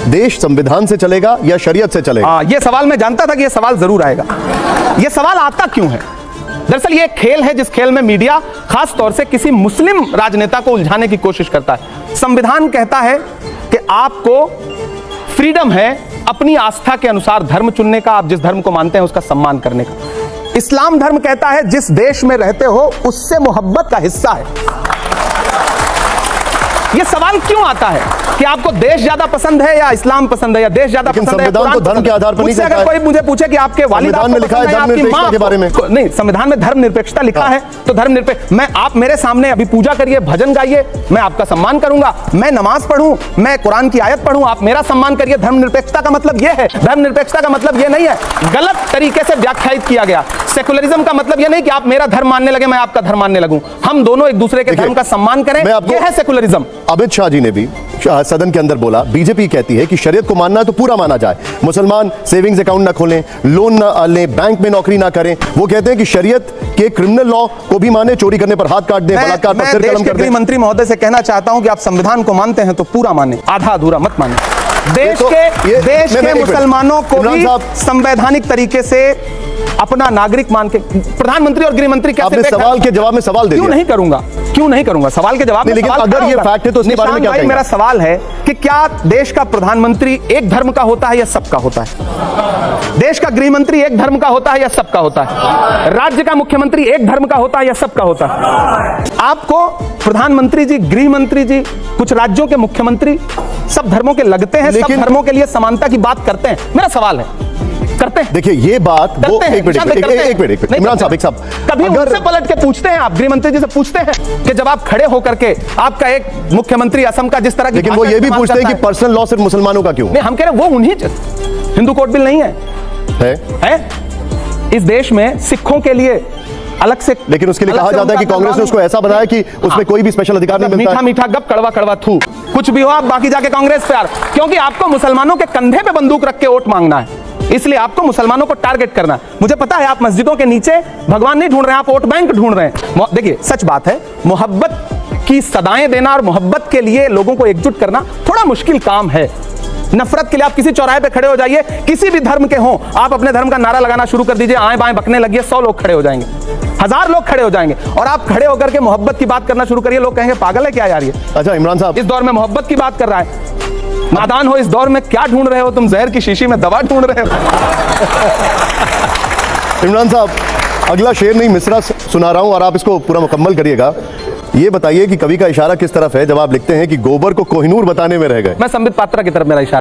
देश संविधान से चलेगा या शरीयत से चलेगा? ये सवाल मैं जानता था कि ये सवाल जरूर आएगा। ये सवाल आता क्यों है? दरअसल ये खेल है जिस खेल में मीडिया खास तौर से किसी मुस्लिम राजनेता को उलझाने की कोशिश करता है। संविधान कहता है कि आपको फ्रीडम है अपनी आस्था के अनुसार धर्म चुनने का, आप जिस धर्म को मानते हैं उसका सम्मान करने का। इस्लाम धर्म कहता है जिस देश में रहते हो उससे मोहब्बत का हिस्सा है। ये सवाल क्यों आता है कि आपको देश ज्यादा पसंद है या इस्लाम पसंद है, या देश ज्यादा पसंद है? संविधान तो धर्म के आधार पर नहीं कहता है। अगर कोई मुझे पूछे कि आपके वालिद संविधान में लिखा है धर्मनिरपेक्षता के बारे में, नहीं, संविधान में धर्मनिरपेक्षता लिखा है तो धर्मनिरपेक्ष, मैं आप मेरे सामने अभी पूजा करिए, भजन गाइए, मैं आपका सम्मान करूंगा। मैं नमाज पढ़ूं, मैं कुरान की आयत पढ़ूं, आप मेरा सम्मान करिए। धर्मनिरपेक्षता का मतलब यह है। धर्मनिरपेक्षता का मतलब यह नहीं है, गलत तरीके से व्याख्यायित किया गया। सेकुलरिज्म का मतलब यह नहीं कि आप मेरा धर्म मानने लगे, मैं आपका धर्म मानने लगूं। हम दोनों एक दूसरे के धर्म का सम्मान करें, यह है सेकुलरिज्म। अमित शाह जी ने भी सदन के अंदर बोला, बीजेपी कहती है कि शरीयत को मानना है तो पूरा माना जाए, मुसलमान सेविंग्स अकाउंट ना खोलें, लोन ना लें, बैंक में नौकरी ना करें। वो कहते हैं कि शरीयत के क्रिमिनल लॉ को भी माने, चोरी करने पर हाथ काट दें, बलात्कार पर सिर कलम कर दें। गृह मंत्री महोदय से कहना चाहता हूं कि आप संविधान को मानते हैं तो पूरा माने, आधा अधूरा मत माने। देश के मुसलमानों को भी संवैधानिक तरीके से अपना नागरिक मान के प्रधानमंत्री और गृह मंत्री कैसे? सवाल के जवाब में सवाल दे क्यों नहीं करूंगा सवाल के जवाब में? लेकिन अगर ये फैक्ट है तो इसके बारे में क्या कहेंगे? मेरा सवाल है कि क्या देश का प्रधानमंत्री एक धर्म का होता है या सबका होता है? देश का गृह मंत्री एक धर्म का होता है या सबका होता है? राज्य का मुख्यमंत्री एक धर्म का होता है या सबका होता है? आपको प्रधानमंत्री जी, गृह मंत्री जी, कुछ राज्यों के मुख्यमंत्री सब धर्मों के लगते हैं, सब धर्मों के लिए समानता की बात करते हैं। मेरा सवाल है, करते हैं? देखिए ये बात वो एक मिनट इमरान साहब कभी उनसे पलट के पूछते हैं आप, गृह मंत्री जी से पूछते हैं कि जब आप खड़े होकर के आपका एक मुख्यमंत्री असम का जिस तरह की, लेकिन वो ये भी पूछते हैं कि पर्सनल लॉ सिर्फ मुसलमानों का क्यों? नहीं, हम कह रहे हैं वो उन्हीं, हिंदू कोड बिल नहीं है इस देश में सिखों के लिए अलग से, लेकिन उसके लिए कहा जाता है कि कांग्रेस ने उसको ऐसा बनाया कि उसमें कोई भी स्पेशल अधिकार नहीं मिलता। मीठा मीठा गप, कड़वा कड़वा थू, कुछ भी हो आप बाकी जाके कांग्रेस पे, क्योंकि आपको मुसलमानों के कंधे पे बंदूक रख के वोट मांगना है, इसलिए आपको मुसलमानों को टारगेट करना है। मुझे पता है आप मस्जिदों के नीचे भगवान नहीं ढूंढ रहे हैं, आप वोट बैंक ढूंढ रहे हैं। देखिए सच बात है, मोहब्बत की सदाएं देना और मोहब्बत के लिए लोगों को एकजुट करना थोड़ा मुश्किल काम है। नफरत के लिए आप किसी चौराहे पे खड़े हो जाइए, किसी भी धर्म के हों, आप अपने धर्म का नारा लगाना शुरू कर दीजिए, आएं बाएं बकने लगिए, 100 लोग खड़े हो जाएंगे, 1000 लोग खड़े हो जाएंगे, और आप खड़े होकर के मोहब्बत की बात करना शुरू करिए, लोग कहेंगे पागल है क्या यार ये। अच्छा इमरान साहब, इस दौर में मोहब्बत की बात कर रहा है, नादान हो, इस दौर में क्या ढूंढ रहे हो तुम? जहर की शीशी में दवा ढूंढ रहे हो। इमरान साहब, अगला शेर नहीं मिसरा सुना रहा हूं और आप इसको पूरा मुकम्मल करिएगा। ये बताइए कि कवि का इशारा किस तरफ है जब आप लिखते हैं कि गोबर को कोहिनूर बताने में रह गए? मैं संबित पात्रा की तरफ मेरा इशारा